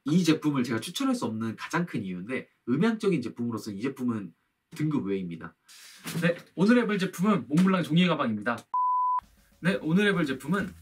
이 제품을 제가 추천할 수 없는 가장 큰 이유인데, 음향적인 제품으로서 이 제품은 등급 외입니다. 네, 오늘 해볼 제품은 몽블랑 종이 가방입니다. 네, 오늘 해볼 제품은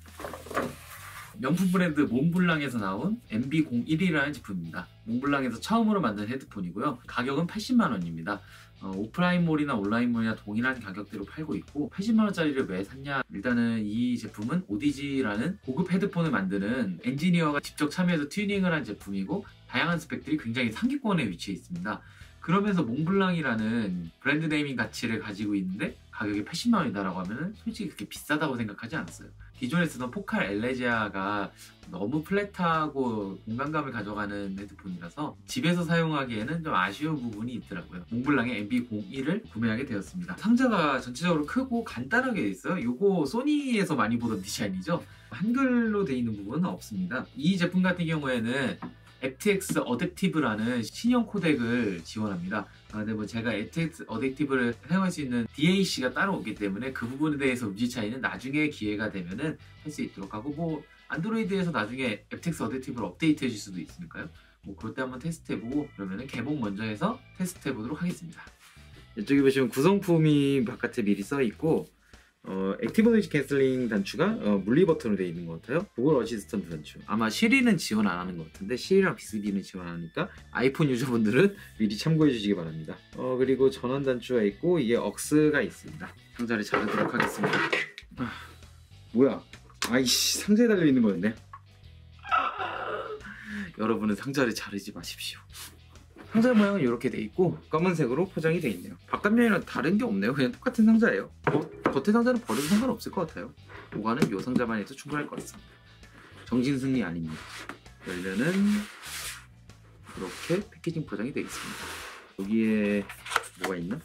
명품 브랜드 몽블랑에서 나온 MB01이라는 제품입니다. 몽블랑에서 처음으로 만든 헤드폰이고요. 가격은 80만원입니다. 오프라인몰이나 온라인몰이나 동일한 가격대로 팔고 있고, 80만원짜리를 왜 샀냐? 일단은 이 제품은 오디지라는 고급 헤드폰을 만드는 엔지니어가 직접 참여해서 튜닝을 한 제품이고, 다양한 스펙들이 굉장히 상위권에 위치해 있습니다. 그러면서 몽블랑이라는 브랜드 네이밍 가치를 가지고 있는데 가격이 80만원이다라고 하면 솔직히 그렇게 비싸다고 생각하지 않았어요. 기존에 쓰던 포칼 엘레지아가 너무 플랫하고 공간감을 가져가는 헤드폰이라서 집에서 사용하기에는 좀 아쉬운 부분이 있더라고요. 몽블랑의 MB01을 구매하게 되었습니다. 상자가 전체적으로 크고 간단하게 있어요. 이거 소니에서 많이 보던 디자인이죠. 한글로 되어 있는 부분은 없습니다. 이 제품 같은 경우에는 aptX 어댑티브라는 신형 코덱을 지원합니다. 근데 뭐 제가 aptX 어댑티브를 사용할 수 있는 DAC가 따로 없기 때문에 그 부분에 대해서 음질 차이는 나중에 기회가 되면은 할 수 있도록 하고, 뭐 안드로이드에서 나중에 aptX 어댑티브를 업데이트 해줄 수도 있으니까요. 뭐 그럴 때 한번 테스트 해보고, 그러면은 개봉 먼저 해서 테스트 해보도록 하겠습니다. 이쪽에 보시면 구성품이 바깥에 미리 써 있고, 액티브 노이즈 캔슬링 단추가 물리 버튼으로 되어 있는 것 같아요. 구글 어시스턴트 단추. 아마 시리는 지원 안 하는 것 같은데 시리랑 비스비는 지원하니까 아이폰 유저분들은 미리 참고해 주시기 바랍니다. 그리고 전원 단추가 있고, 이게 억스가 있습니다. 상자를 자르도록 하겠습니다. 뭐야? 아이씨, 상자에 달려 있는 거였네. 여러분은 상자를 자르지 마십시오. 상자 모양은 이렇게 돼 있고 검은색으로 포장이 돼 있네요. 바깥면이랑 다른 게 없네요. 그냥 똑같은 상자예요. 겉에 상자는 버려도 상관없을 것 같아요. 보관은 이 상자만 해도 충분할 것 같습니다. 정신승리 아닙니다. 열면은 이렇게 패키징 포장이 되어 있습니다. 여기에 뭐가 있나?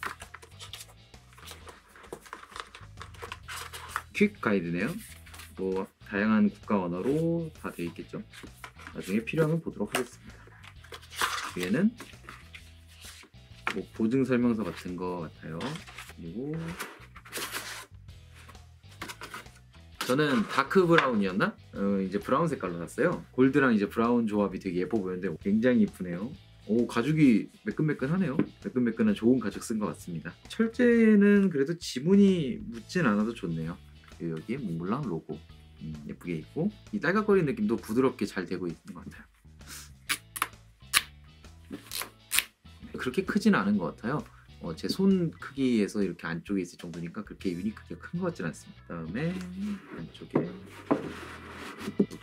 퀵 가이드네요. 뭐 다양한 국가 언어로 다 되어 있겠죠. 나중에 필요하면 보도록 하겠습니다. 위에는 뭐 보증 설명서 같은 거 같아요. 그리고 저는 다크 브라운이었나? 이제 브라운 색깔로 샀어요. 골드랑 이제 브라운 조합이 되게 예뻐 보이는데 굉장히 이쁘네요. 오, 가죽이 매끈매끈하네요. 매끈매끈한 좋은 가죽 쓴 것 같습니다. 철제는 그래도 지문이 묻진 않아도 좋네요. 여기에 몽블랑 로고 예쁘게 있고, 이 딸깍거리는 느낌도 부드럽게 잘 되고 있는 것 같아요. 그렇게 크진 않은 것 같아요. 제 손 크기에서 이렇게 안쪽에 있을 정도니까 그렇게 유니크하게 큰 것 같지는 않습니다. 그다음에 안쪽에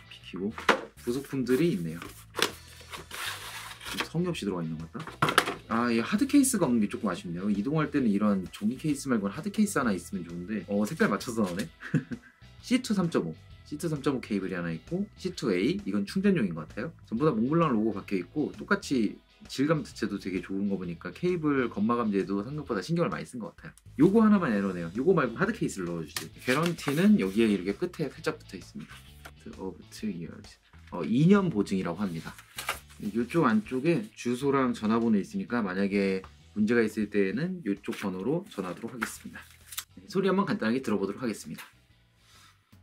비키고 부속품들이 있네요. 성의 없이 들어가 있는 것 같다. 이 하드 케이스가 없는 게 조금 아쉽네요. 이동할 때는 이런 종이 케이스 말고는 하드 케이스 하나 있으면 좋은데 색깔 맞춰서 나오네. C2 3.5 C2 3.5 케이블이 하나 있고, C2A 이건 충전용인 것 같아요. 전부 다 몽블랑 로고 박혀 있고 똑같이 질감 자체도 되게 좋은 거 보니까 케이블 건마 감지에도 생각보다 신경을 많이 쓴 것 같아요. 요거 하나만 에러네요. 요거 말고 하드 케이스를 넣어주세요. 개런티는 여기에 이렇게 끝에 살짝 붙어 있습니다. of 2 years. 2년 보증이라고 합니다. 이쪽 안쪽에 주소랑 전화번호 있으니까 만약에 문제가 있을 때는 이쪽 번호로 전화하도록 하겠습니다. 소리 한번 간단하게 들어보도록 하겠습니다.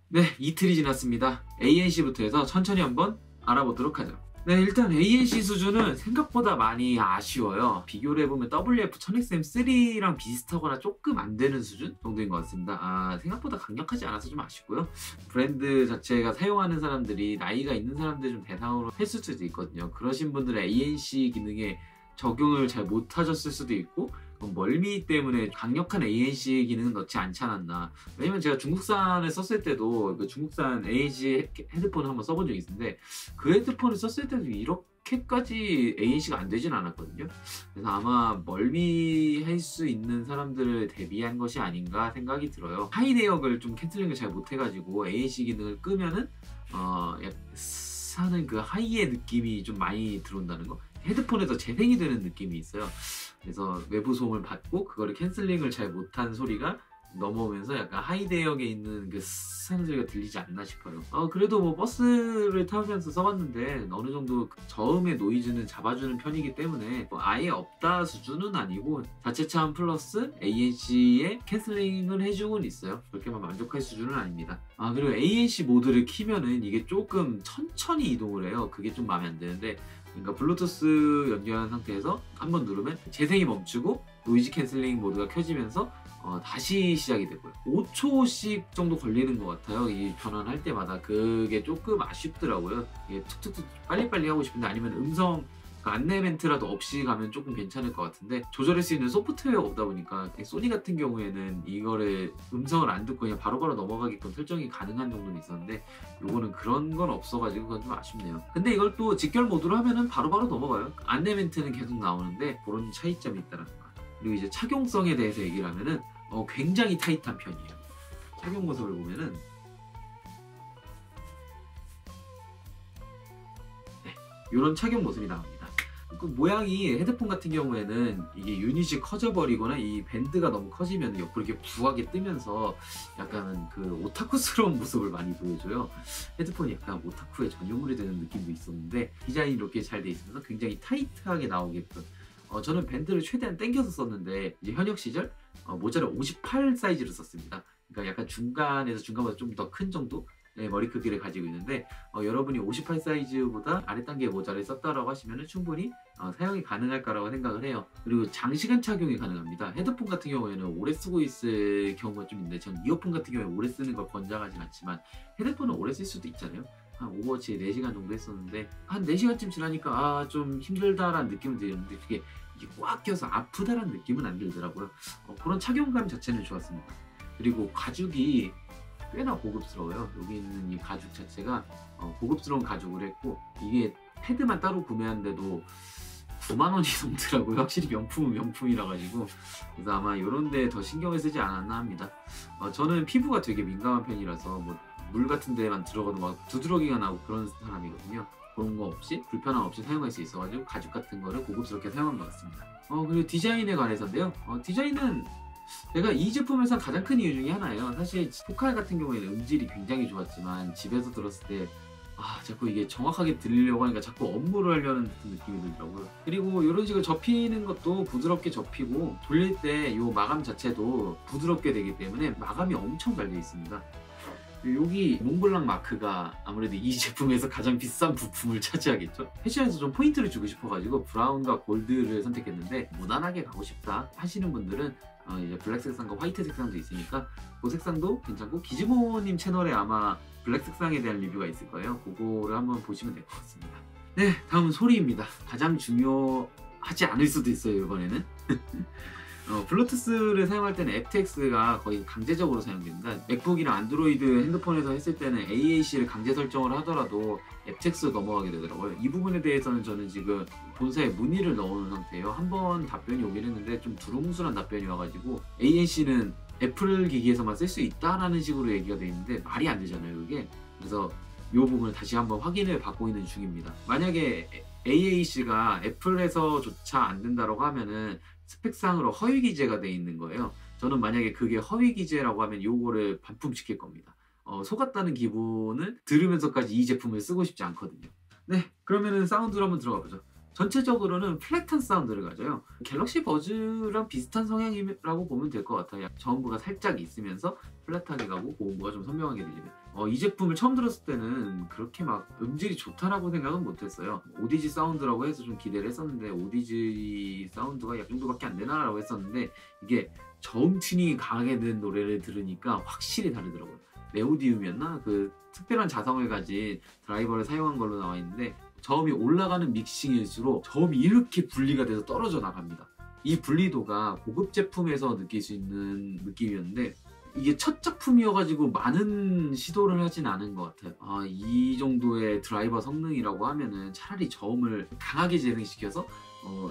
네, 이틀이 지났습니다. ANC부터 해서 천천히 한번 알아보도록 하죠. 네, 일단 ANC 수준은 생각보다 많이 아쉬워요. 비교를 해보면 WF-1000XM3랑 비슷하거나 조금 안 되는 수준 정도인 것 같습니다. 생각보다 강력하지 않아서 좀 아쉽고요. 브랜드 자체가 사용하는 사람들이 나이가 있는 사람들 좀 대상으로 했을 수도 있거든요. 그러신 분들은 ANC 기능에 적용을 잘 못하셨을 수도 있고, 멀미 때문에 강력한 ANC 기능은 넣지 않지 않았나. 왜냐면 제가 중국산을 썼을 때도 그 중국산 ANC 헤드폰을 한번 써본 적이 있는데, 그 헤드폰을 썼을 때도 이렇게까지 ANC가 안 되진 않았거든요. 그래서 아마 멀미할 수 있는 사람들을 대비한 것이 아닌가 생각이 들어요. 하이 대역을 좀 캔슬링을 잘 못해가지고 ANC 기능을 끄면은 사는 그 하이의 느낌이 좀 많이 들어온다는 거. 헤드폰에서 재생이 되는 느낌이 있어요. 그래서 외부 소음을 받고 그거를 캔슬링을 잘 못한 소리가 넘어오면서 약간 하이 대역에 있는 그 스스하는 소리가 들리지 않나 싶어요. 그래도 뭐 버스를 타면서 써봤는데 어느 정도 저음의 노이즈는 잡아주는 편이기 때문에 뭐 아예 없다 수준은 아니고 자체차음 플러스 ANC에 캔슬링을 해주곤 있어요. 그렇게만 만족할 수준은 아닙니다. 그리고 ANC 모드를 키면은 이게 조금 천천히 이동을 해요. 그게 좀 마음에 안 드는데 그러니까 블루투스 연결한 상태에서 한번 누르면 재생이 멈추고 노이즈 캔슬링 모드가 켜지면서 다시 시작이 되고요. 5초씩 정도 걸리는 것 같아요. 이 변환할 때마다. 그게 조금 아쉽더라고요. 이게 툭툭툭 빨리빨리 하고 싶은데, 아니면 음성 안내 멘트라도 없이 가면 조금 괜찮을 것 같은데, 조절할 수 있는 소프트웨어가 없다 보니까 소니 같은 경우에는 이거를 음성을 안 듣고 그냥 바로바로 넘어가게끔 설정이 가능한 정도는 있었는데, 요거는 그런 건 없어가지고 그건 좀 아쉽네요. 근데 이걸 또 직결 모드로 하면은 바로바로 넘어가요. 안내 멘트는 계속 나오는데 그런 차이점이 있다는 거. 그리고 이제 착용성에 대해서 얘기를 하면은 굉장히 타이트한 편이에요. 착용 모습을 보면은 이런 착용 모습이 나옵니다. 그 모양이 헤드폰 같은 경우에는 이게 유닛이 커져버리거나 이 밴드가 너무 커지면 옆으로 이렇게 부하게 뜨면서 약간은 그 오타쿠스러운 모습을 많이 보여줘요. 헤드폰이 약간 오타쿠의 전유물이 되는 느낌도 있었는데, 디자인이 이렇게 잘 돼 있으면서 굉장히 타이트하게 나오게끔. 저는 밴드를 최대한 당겨서 썼는데, 이제 현역 시절 모자를 58 사이즈로 썼습니다. 그러니까 약간 중간에서 중간보다 좀 더 큰 정도? 네, 머리 크기를 가지고 있는데, 여러분이 58 사이즈보다 아랫단계의 모자를 썼다라고 하시면 충분히 사용이 가능할까라고 생각을 해요. 그리고 장시간 착용이 가능합니다. 헤드폰 같은 경우에는 오래 쓰고 있을 경우가 좀 있는데, 전 이어폰 같은 경우에 오래 쓰는 걸 권장하진 않지만 헤드폰은 오래 쓸 수도 있잖아요. 한 오버워치 4시간 정도 했었는데, 한 4시간쯤 지나니까 좀 힘들다라는 느낌은 드는데, 이게 꽉 껴서 아프다라는 느낌은 안 들더라고요. 그런 착용감 자체는 좋았습니다. 그리고 가죽이 꽤나 고급스러워요. 여기 있는 이 가죽 자체가 고급스러운 가죽을 했고, 이게 패드만 따로 구매하는데도 9만 원이 넘더라고요. 확실히 명품은 명품이라 가지고. 그래서 아마 이런 데 더 신경을 쓰지 않았나 합니다. 저는 피부가 되게 민감한 편이라서 뭐 물 같은 데만 들어가도 막 두드러기가 나고 그런 사람이거든요. 그런 거 없이 불편함 없이 사용할 수 있어가지고 가죽 같은 거를 고급스럽게 사용한 것 같습니다. 그리고 디자인에 관해서인데요. 디자인은 제가 이 제품에서 가장 큰 이유 중에 하나예요. 사실 포칼 같은 경우에는 음질이 굉장히 좋았지만, 집에서 들었을 때 자꾸 이게 정확하게 들리려고 하니까 자꾸 업무를 하려는 듯한 느낌이 들더라고요. 그리고 이런 식으로 접히는 것도 부드럽게 접히고, 돌릴 때 이 마감 자체도 부드럽게 되기 때문에 마감이 엄청 잘 되어 있습니다. 여기 몽블랑 마크가 아무래도 이 제품에서 가장 비싼 부품을 차지하겠죠. 패션에서 좀 포인트를 주고 싶어가지고 브라운과 골드를 선택했는데, 무난하게 가고 싶다 하시는 분들은 이제 블랙 색상과 화이트 색상도 있으니까 그 색상도 괜찮고, 기즈모님 채널에 아마 블랙 색상에 대한 리뷰가 있을 거예요. 그거를 한번 보시면 될 것 같습니다. 네, 다음은 소리입니다. 가장 중요하지 않을 수도 있어요, 이번에는. 블루투스를 사용할 때는 aptX가 거의 강제적으로 사용됩니다. 맥북이랑 안드로이드 핸드폰에서 했을 때는 AAC를 강제 설정을 하더라도 aptX로 넘어가게 되더라고요. 이 부분에 대해서는 저는 지금 본사에 문의를 넣어놓은 상태예요. 한번 답변이 오긴 했는데 좀 두루뭉술한 답변이 와가지고, AAC는 애플 기기에서만 쓸 수 있다라는 식으로 얘기가 돼 있는데 말이 안 되잖아요, 그게. 그래서 이 부분을 다시 한번 확인을 받고 있는 중입니다. 만약에 AAC가 애플에서조차 안 된다고 하면은 스펙상으로 허위 기재가 돼 있는 거예요. 저는 만약에 그게 허위 기재라고 하면 요거를 반품시킬 겁니다. 속았다는 기분을 들으면서까지 이 제품을 쓰고 싶지 않거든요. 네, 그러면은 사운드로 한번 들어가 보죠. 전체적으로는 플랫한 사운드를 가져요. 갤럭시 버즈랑 비슷한 성향이라고 보면 될 것 같아요. 저음부가 살짝 있으면서 플랫하게 가고 고음부가 좀 선명하게 들리는. 이 제품을 처음 들었을 때는 그렇게 막 음질이 좋다라고 생각은 못했어요. 오디지 사운드라고 해서 좀 기대를 했었는데, 오디지 사운드가 약 정도밖에 안 되나라고 했었는데, 이게 저음 튜닝이 강하게 된 노래를 들으니까 확실히 다르더라고요. 네오디움이었나? 그 특별한 자성을 가진 드라이버를 사용한 걸로 나와 있는데, 저음이 올라가는 믹싱일수록 저음이 이렇게 분리가 돼서 떨어져 나갑니다. 이 분리도가 고급 제품에서 느낄 수 있는 느낌이었는데, 이게 첫 작품이어가지고 많은 시도를 하진 않은 것 같아요. 이 정도의 드라이버 성능이라고 하면은 차라리 저음을 강하게 재생시켜서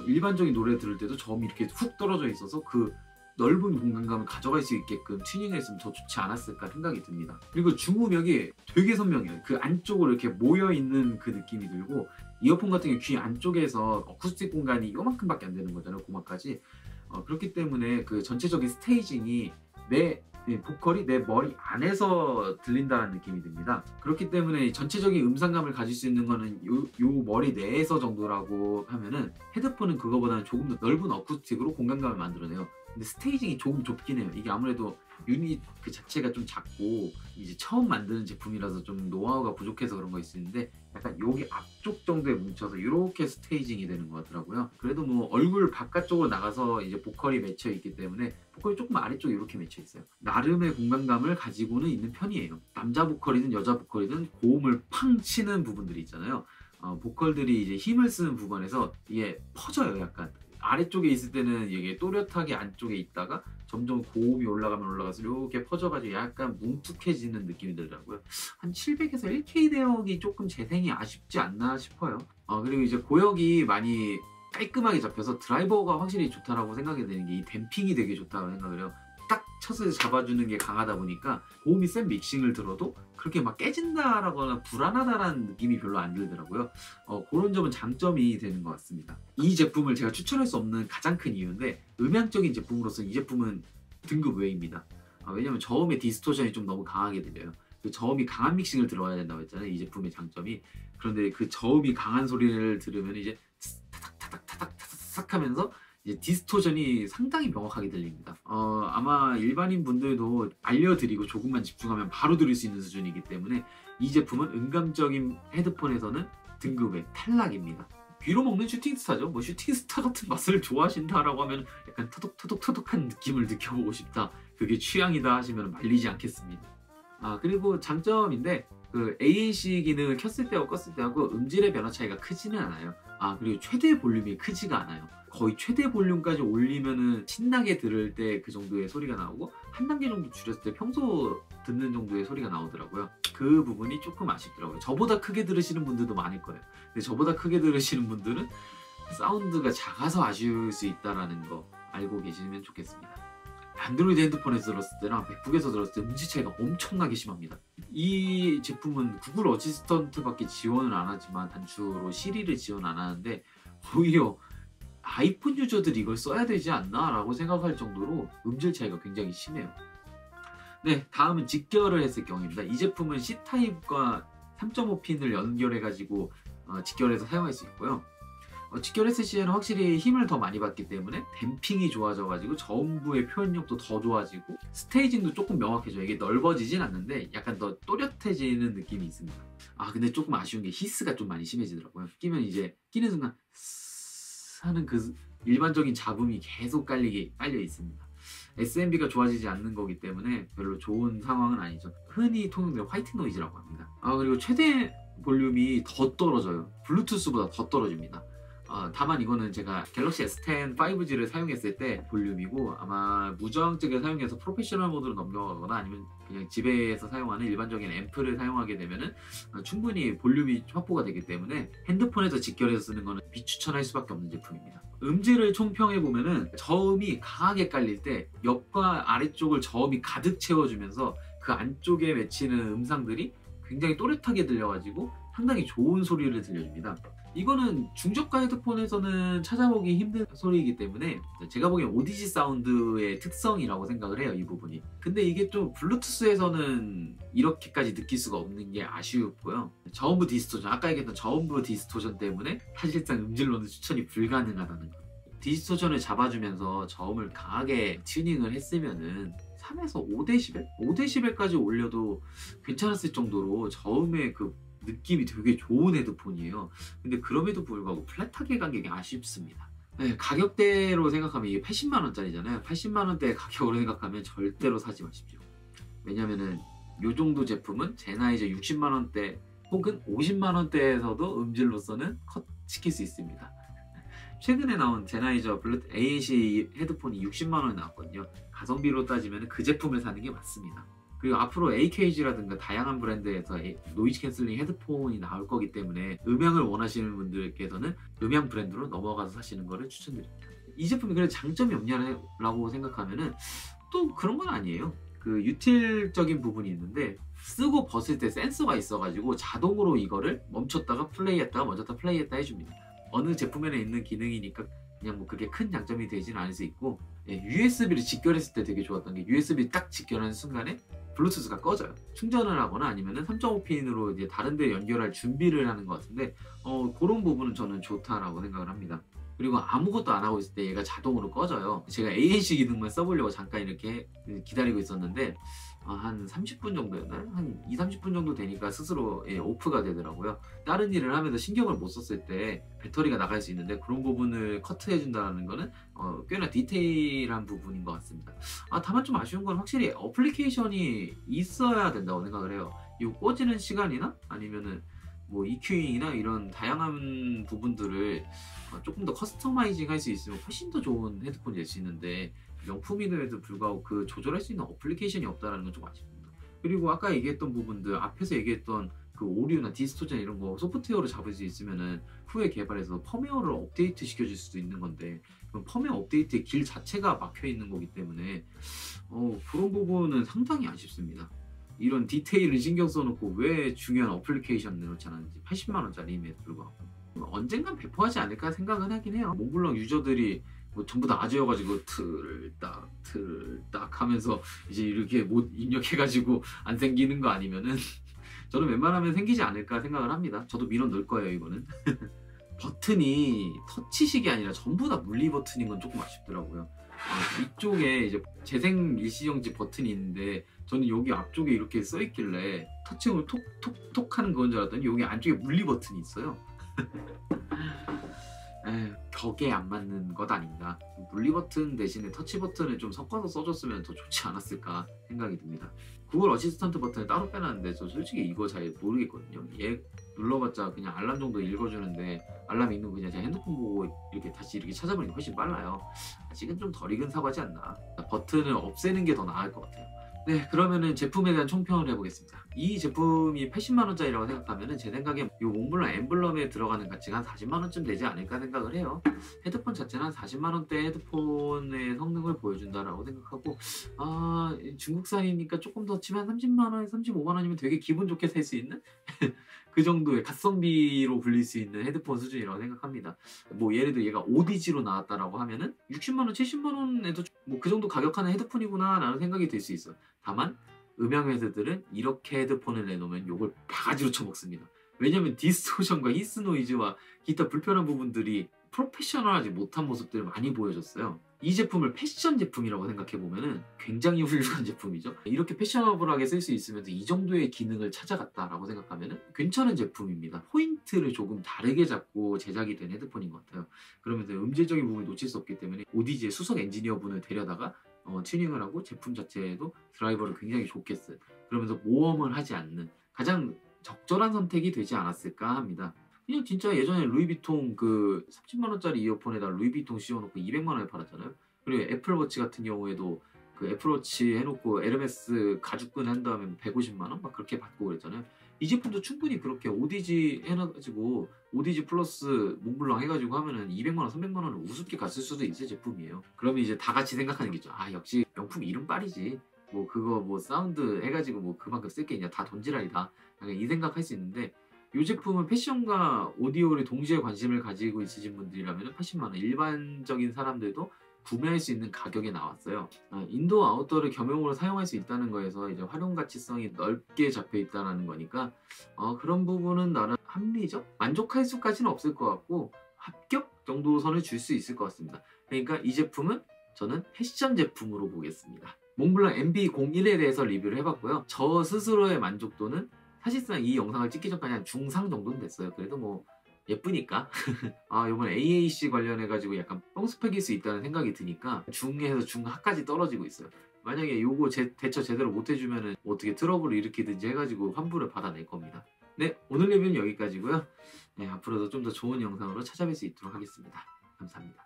일반적인 노래 들을 때도 저음이 이렇게 훅 떨어져 있어서 그 넓은 공간감을 가져갈 수 있게끔 튜닝했으면 더 좋지 않았을까 생각이 듭니다. 그리고 중음역이 되게 선명해요. 그 안쪽으로 이렇게 모여있는 그 느낌이 들고, 이어폰 같은 경우 귀 안쪽에서 어쿠스틱 공간이 요만큼밖에 안 되는 거잖아요, 고막까지. 그렇기 때문에 그 전체적인 스테이징이 내 보컬이 내 머리 안에서 들린다는 느낌이 듭니다. 그렇기 때문에 전체적인 음상감을 가질 수 있는 거는 요 머리 내에서 정도라고 하면은, 헤드폰은 그거보다는 조금 더 넓은 어쿠스틱으로 공간감을 만들어내요. 근데 스테이징이 조금 좁긴 해요. 이게 아무래도 유닛 그 자체가 좀 작고 이제 처음 만드는 제품이라서 좀 노하우가 부족해서 그런 거 있는데 약간 여기 앞쪽 정도에 뭉쳐서 이렇게 스테이징이 되는 것 같더라고요. 그래도 뭐 얼굴 바깥쪽으로 나가서 이제 보컬이 맺혀 있기 때문에 보컬이 조금 아래쪽에 이렇게 맺혀 있어요. 나름의 공간감을 가지고는 있는 편이에요. 남자 보컬이든 여자 보컬이든 고음을 팡 치는 부분들이 있잖아요. 보컬들이 이제 힘을 쓰는 부분에서 이게 퍼져요. 약간 아래쪽에 있을 때는 이게 또렷하게 안쪽에 있다가 점점 고음이 올라가면 올라가서 이렇게 퍼져가지고 약간 뭉툭해지는 느낌이 들더라고요. 한 700에서 1K 대역이 조금 재생이 아쉽지 않나 싶어요. 그리고 이제 고역이 많이 깔끔하게 잡혀서 드라이버가 확실히 좋다라고 생각이 되는 게 이 댐핑이 되게 좋다고 생각을 해요. 딱 쳤을 때 잡아주는 게 강하다 보니까 고음이 센 믹싱을 들어도 그렇게 막 깨진다라거나 불안하다라는 느낌이 별로 안 들더라고요. 그런 점은 장점이 되는 것 같습니다. 이 제품을 제가 추천할 수 없는 가장 큰 이유인데 음향적인 제품으로서 이 제품은 등급 외입니다. 왜냐면 저음의 디스토션이 좀 너무 강하게 들려요. 그 저음이 강한 믹싱을 들어야 된다고 했잖아요. 이 제품의 장점이. 그런데 그 저음이 강한 소리를 들으면 이제 타닥타닥타닥타닥 하면서 이제 디스토션이 상당히 명확하게 들립니다. 아마 일반인 분들도 알려드리고 조금만 집중하면 바로 들을 수 있는 수준이기 때문에 이 제품은 음감적인 헤드폰에서는 등급의 탈락입니다. 귀로 먹는 슈팅스타죠. 뭐 슈팅스타 같은 맛을 좋아하신다라고 하면 약간 터덕터덕터덕한 느낌을 느껴보고 싶다, 그게 취향이다 하시면 말리지 않겠습니다. 그리고 장점인데 그 ANC 기능을 켰을 때하고 껐을 때하고 음질의 변화 차이가 크지는 않아요. 그리고 최대 볼륨이 크지가 않아요. 거의 최대 볼륨까지 올리면은 신나게 들을 때 그 정도의 소리가 나오고 한 단계 정도 줄였을 때 평소 듣는 정도의 소리가 나오더라고요. 그 부분이 조금 아쉽더라고요. 저보다 크게 들으시는 분들도 많을 거예요. 근데 저보다 크게 들으시는 분들은 사운드가 작아서 아쉬울 수 있다는 거 알고 계시면 좋겠습니다. 안드로이드 핸드폰에서 들었을 때랑 맥북에서 들었을 때 음질 차이가 엄청나게 심합니다. 이 제품은 구글 어시스턴트밖에 지원을 안 하지만 단추로 시리를 지원 안 하는데 오히려 아이폰 유저들이 이걸 써야 되지 않나 라고 생각할 정도로 음질 차이가 굉장히 심해요. 네, 다음은 직결을 했을 경우입니다. 이 제품은 C타입과 3.5핀을 연결해가지고 직결해서 사용할 수 있고요. 직결했을 시에는 확실히 힘을 더 많이 받기 때문에 댐핑이 좋아져가지고 저음부의 표현력도 더 좋아지고 스테이징도 조금 명확해져요. 이게 넓어지진 않는데 약간 더 또렷해지는 느낌이 있습니다. 근데 조금 아쉬운 게 히스가 좀 많이 심해지더라고요. 끼면 이제 끼는 순간 하는 그 일반적인 잡음이 계속 깔려 있습니다. SMB가 좋아지지 않는 거기 때문에 별로 좋은 상황은 아니죠. 흔히 통용되는 화이트 노이즈라고 합니다. 그리고 최대 볼륨이 더 떨어져요. 블루투스보다 더 떨어집니다. 다만 이거는 제가 갤럭시 S10 5G를 사용했을 때 볼륨이고 아마 무저항적을 사용해서 프로페셔널 모드로 넘겨가거나 아니면 그냥 집에서 사용하는 일반적인 앰프를 사용하게 되면은 충분히 볼륨이 확보가 되기 때문에 핸드폰에서 직결해서 쓰는 거는 비추천할 수밖에 없는 제품입니다. 음질을 총평해 보면은 저음이 강하게 깔릴 때 옆과 아래쪽을 저음이 가득 채워주면서 그 안쪽에 맺히는 음상들이 굉장히 또렷하게 들려가지고 상당히 좋은 소리를 들려줍니다. 이거는 중저가 헤드폰에서는 찾아보기 힘든 소리이기 때문에 제가 보기엔 오디지 사운드의 특성이라고 생각을 해요, 이 부분이. 근데 이게 좀 블루투스에서는 이렇게까지 느낄 수가 없는 게 아쉬웠고요. 저음부 디스토션, 아까 얘기했던 저음부 디스토션 때문에 사실상 음질로는 추천이 불가능하다는 거. 디스토션을 잡아주면서 저음을 강하게 튜닝을 했으면은 3에서 5dB? 5dB까지 올려도 괜찮았을 정도로 저음의 그 느낌이 되게 좋은 헤드폰이에요. 근데 그럼에도 불구하고 플랫하게 간 게 아쉽습니다. 네, 가격대로 생각하면 이게 80만원짜리잖아요. 80만원대 가격으로 생각하면 절대로 사지 마십시오. 왜냐면은 이 정도 제품은 제나이저 60만원대 혹은 50만원대에서도 음질로서는 컷 시킬 수 있습니다. 최근에 나온 제나이저 ANC 헤드폰이 60만원에 나왔거든요. 가성비로 따지면 그 제품을 사는 게 맞습니다. 그리고 앞으로 AKG라든가 다양한 브랜드에서 노이즈 캔슬링 헤드폰이 나올 거기 때문에 음향을 원하시는 분들께서는 음향 브랜드로 넘어가서 사시는 것을 추천드립니다. 이 제품이 그래 장점이 없냐라고 생각하면은 또 그런 건 아니에요. 그 유틸적인 부분이 있는데 쓰고 벗을 때 센서가 있어가지고 자동으로 이거를 멈췄다가 플레이했다가 멈췄다 플레이했다 해줍니다. 어느 제품에는 있는 기능이니까 그냥 뭐 그게 큰 장점이 되지는 않을 수 있고, USB를 직결했을 때 되게 좋았던 게 USB 딱 직결하는 순간에 블루투스가 꺼져요. 충전을 하거나 아니면은 3.5핀으로 이제 다른 데 연결할 준비를 하는 것 같은데 그런 부분은 저는 좋다라고 생각을 합니다. 그리고 아무것도 안 하고 있을 때 얘가 자동으로 꺼져요. 제가 ANC 기능만 써보려고 잠깐 이렇게 기다리고 있었는데 한 30분 정도였나요? 한 2, 30분 정도 되니까 스스로 오프가 되더라고요. 다른 일을 하면서 신경을 못 썼을 때 배터리가 나갈 수 있는데 그런 부분을 커트해준다는 거는 꽤나 디테일한 부분인 것 같습니다. 다만 좀 아쉬운 건 확실히 어플리케이션이 있어야 된다고 생각을 해요. 이 꽂이는 시간이나 아니면은 뭐 EQing이나 이런 다양한 부분들을 조금 더 커스터마이징 할 수 있으면 훨씬 더 좋은 헤드폰이 될 수 있는데 명품임에도 불구하고 그 조절할 수 있는 어플리케이션이 없다는 건 좀 아쉽습니다. 그리고 아까 얘기했던 부분들 앞에서 얘기했던 그 오류나 디스토션 이런 거 소프트웨어로 잡을 수 있으면은 후에 개발해서 펌웨어를 업데이트 시켜줄 수도 있는 건데 그럼 펌웨어 업데이트의 길 자체가 막혀 있는 거기 때문에 그런 부분은 상당히 아쉽습니다. 이런 디테일을 신경 써놓고 왜 중요한 어플리케이션 내놓지 않았는지 80만 원짜리임에도 불구하고 언젠간 배포하지 않을까 생각은 하긴 해요. 몽블랑 유저들이 뭐 전부 다 아재여가지고 틀딱 하면서 이제 이렇게 못 입력해가지고 안 생기는 거 아니면은 저는 웬만하면 생기지 않을까 생각을 합니다. 저도 민원 넣을 거예요 이거는. 버튼이 터치식이 아니라 전부 다 물리 버튼인 건 조금 아쉽더라고요. 이쪽에 이제 재생 일시정지 버튼이 있는데 저는 여기 앞쪽에 이렇게 써있길래 터칭을 톡톡톡 하는 건 줄 알았더니 여기 안쪽에 물리 버튼이 있어요. 벽에 안 맞는 것 아닌가. 물리 버튼 대신에 터치 버튼을 좀 섞어서 써줬으면 더 좋지 않았을까 생각이 듭니다. 구글 어시스턴트 버튼을 따로 빼놨는데 저 솔직히 이거 잘 모르겠거든요. 얘 눌러봤자 그냥 알람 정도 읽어주는데 알람 있는 거 그냥 제 핸드폰 보고 이렇게 다시 이렇게 찾아보니까 훨씬 빨라요. 아직은 좀 덜 익은 사과지 않나. 버튼을 없애는 게 더 나을 것 같아요. 네, 그러면은 제품에 대한 총평을 해보겠습니다. 이 제품이 80만 원짜리라고 생각하면은 제 생각에 이 몽블랑 엠블럼에 들어가는 가치가 한 40만 원쯤 되지 않을까 생각을 해요. 헤드폰 자체는 한 40만 원대 헤드폰의 성능을 보여준다라고 생각하고 중국산이니까 조금 더 치면 30만 원, 35만 원이면 되게 기분 좋게 살 수 있는 그 정도의 가성비로 불릴 수 있는 헤드폰 수준이라고 생각합니다. 뭐 예를 들어 얘가 ODG로 나왔다라고 하면은 60만 원, 70만 원에도 뭐 그 정도 가격 하는 헤드폰이구나 라는 생각이 들 수 있어요. 다만 음향 회사들은 이렇게 헤드폰을 내놓으면 욕을 바가지로 쳐먹습니다. 왜냐면 디스토션과 히스 노이즈와 기타 불편한 부분들이 프로페셔널하지 못한 모습들을 많이 보여줬어요. 이 제품을 패션 제품이라고 생각해보면 굉장히 훌륭한 제품이죠. 이렇게 패셔너블하게 쓸 수 있으면서 이 정도의 기능을 찾아갔다라고 생각하면 괜찮은 제품입니다. 포인트를 조금 다르게 잡고 제작이 된 헤드폰인 것 같아요. 그러면서 음질적인 부분을 놓칠 수 없기 때문에 ODG의 수석 엔지니어분을 데려다가 튜닝을 하고 제품 자체에도 드라이버를 굉장히 좋게 쓴 그러면서 모험을 하지 않는 가장 적절한 선택이 되지 않았을까 합니다. 그냥 진짜 예전에 루이비통 그 30만 원짜리 이어폰에다 루이비통 씌워놓고 200만 원에 팔았잖아요. 그리고 애플워치 같은 경우에도 그 애플워치 해놓고 에르메스 가죽끈 한 다음에 150만 원 막 그렇게 받고 그랬잖아요. 이 제품도 충분히 그렇게 ODG 해가지고 ODG 플러스 몽블랑 해가지고 하면은 200만 원, 300만 원을 우습게 갔을 수도 있을 제품이에요. 그러면 이제 다 같이 생각하는 게 있죠. 역시 명품 이름 빨이지. 뭐 그거 뭐 사운드 해가지고 뭐 그만큼 쓸 게 있냐 다 돈지랄이다. 약간 이 생각할 수 있는데 이 제품은 패션과 오디오를 동시에 관심을 가지고 있으신 분들이라면 80만 원 일반적인 사람들도 구매할 수 있는 가격에 나왔어요. 인도어 아웃도어를 겸용으로 사용할 수 있다는 거에서 이제 활용 가치성이 넓게 잡혀 있다는 거니까 그런 부분은 나름 합리적? 만족할 수까지는 없을 것 같고 합격 정도 선을 줄 수 있을 것 같습니다. 그러니까 이 제품은 저는 패션 제품으로 보겠습니다. 몽블랑 MB01에 대해서 리뷰를 해봤고요. 저 스스로의 만족도는 사실상 이 영상을 찍기 전까지 한 중상 정도는 됐어요. 그래도 뭐 예쁘니까 이번 AAC 관련해가지고 약간 뻥스펙일 수 있다는 생각이 드니까 중에서 중하까지 떨어지고 있어요. 만약에 요거 대처 제대로 못해주면은 어떻게 트러블을 일으키든지 해가지고 환불을 받아낼 겁니다. 네, 오늘 리뷰는 여기까지고요. 네, 앞으로도 좀 더 좋은 영상으로 찾아뵐 수 있도록 하겠습니다. 감사합니다.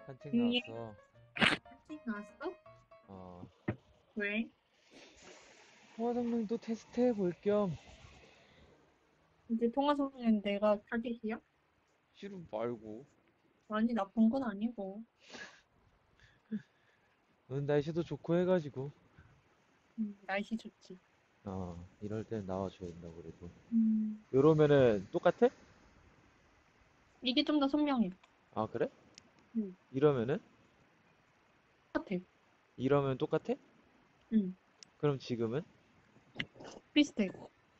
산책 나왔어. 산책 나왔어? 어, 왜? 통화 성능도 테스트해 볼 겸. 이제 통화 성능 내가 타겟이야? 싫음 말고. 아니 나쁜 건 아니고. 오늘 날씨도 좋고 해가지고. 날씨 좋지. 이럴 땐 나와줘야 된다고 그래도. 음, 이러면은 똑같아? 이게 좀 더 선명해. 아, 그래? 음, 이러면은? 똑같아. 이러면 똑같아? 음, 그럼 지금은? 비슷해.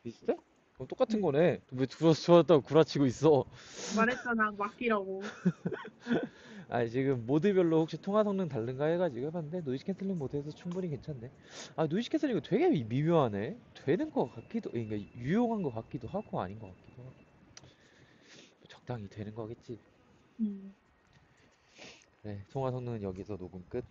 비슷해? 그럼 똑같은 거네. 왜 좋았다고 구라치고 있어? 말했잖아, 맡기라고. 아니 지금 모드별로 혹시 통화 성능 다른가 해가지고 해봤는데 노이즈 캔슬링 모드에서 충분히 괜찮네. 아 노이즈 캔슬링 되게 미묘하네. 되는 거 같기도, 그러니까 유용한 거 같기도 하고 아닌 거 같기도 하고. 적당히 되는 거겠지. 음. 네, 통화 성능은 여기서 녹음 끝.